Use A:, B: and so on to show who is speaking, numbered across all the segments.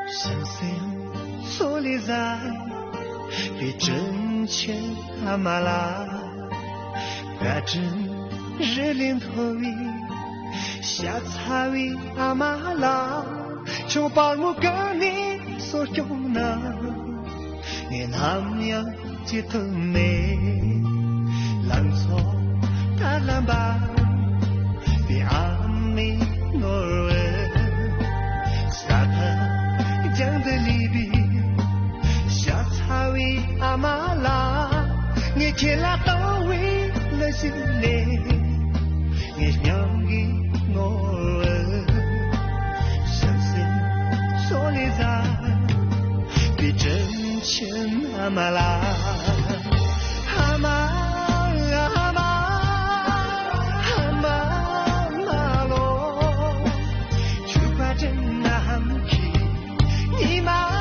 A: 深深锁里在被真钱阿玛拉，反正日领头里下菜里阿玛拉，就把我跟你所用的，你那样街头美，浪潮他浪吧，比阿美诺尔，沙滩江的里边。阿玛拉，你见了都为了心里，你娘给我深深锁里在比真钱阿玛拉，阿玛阿玛阿玛玛罗，去把真难去你妈。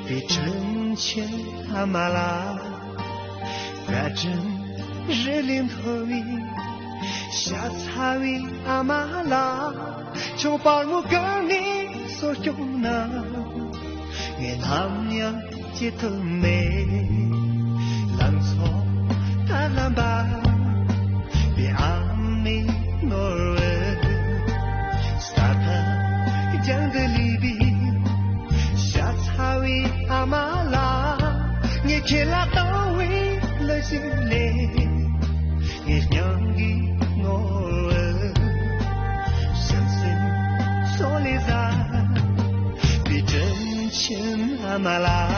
A: 比真钱阿玛拉，反正日领头里下菜里阿玛拉，就把我跟你所用的，你那样街头美，浪潮它浪吧，比阿美诺尔，沙滩江的里边。阿玛拉，你见了都为了心里，你娘给我深深锁里在比真钱阿玛拉。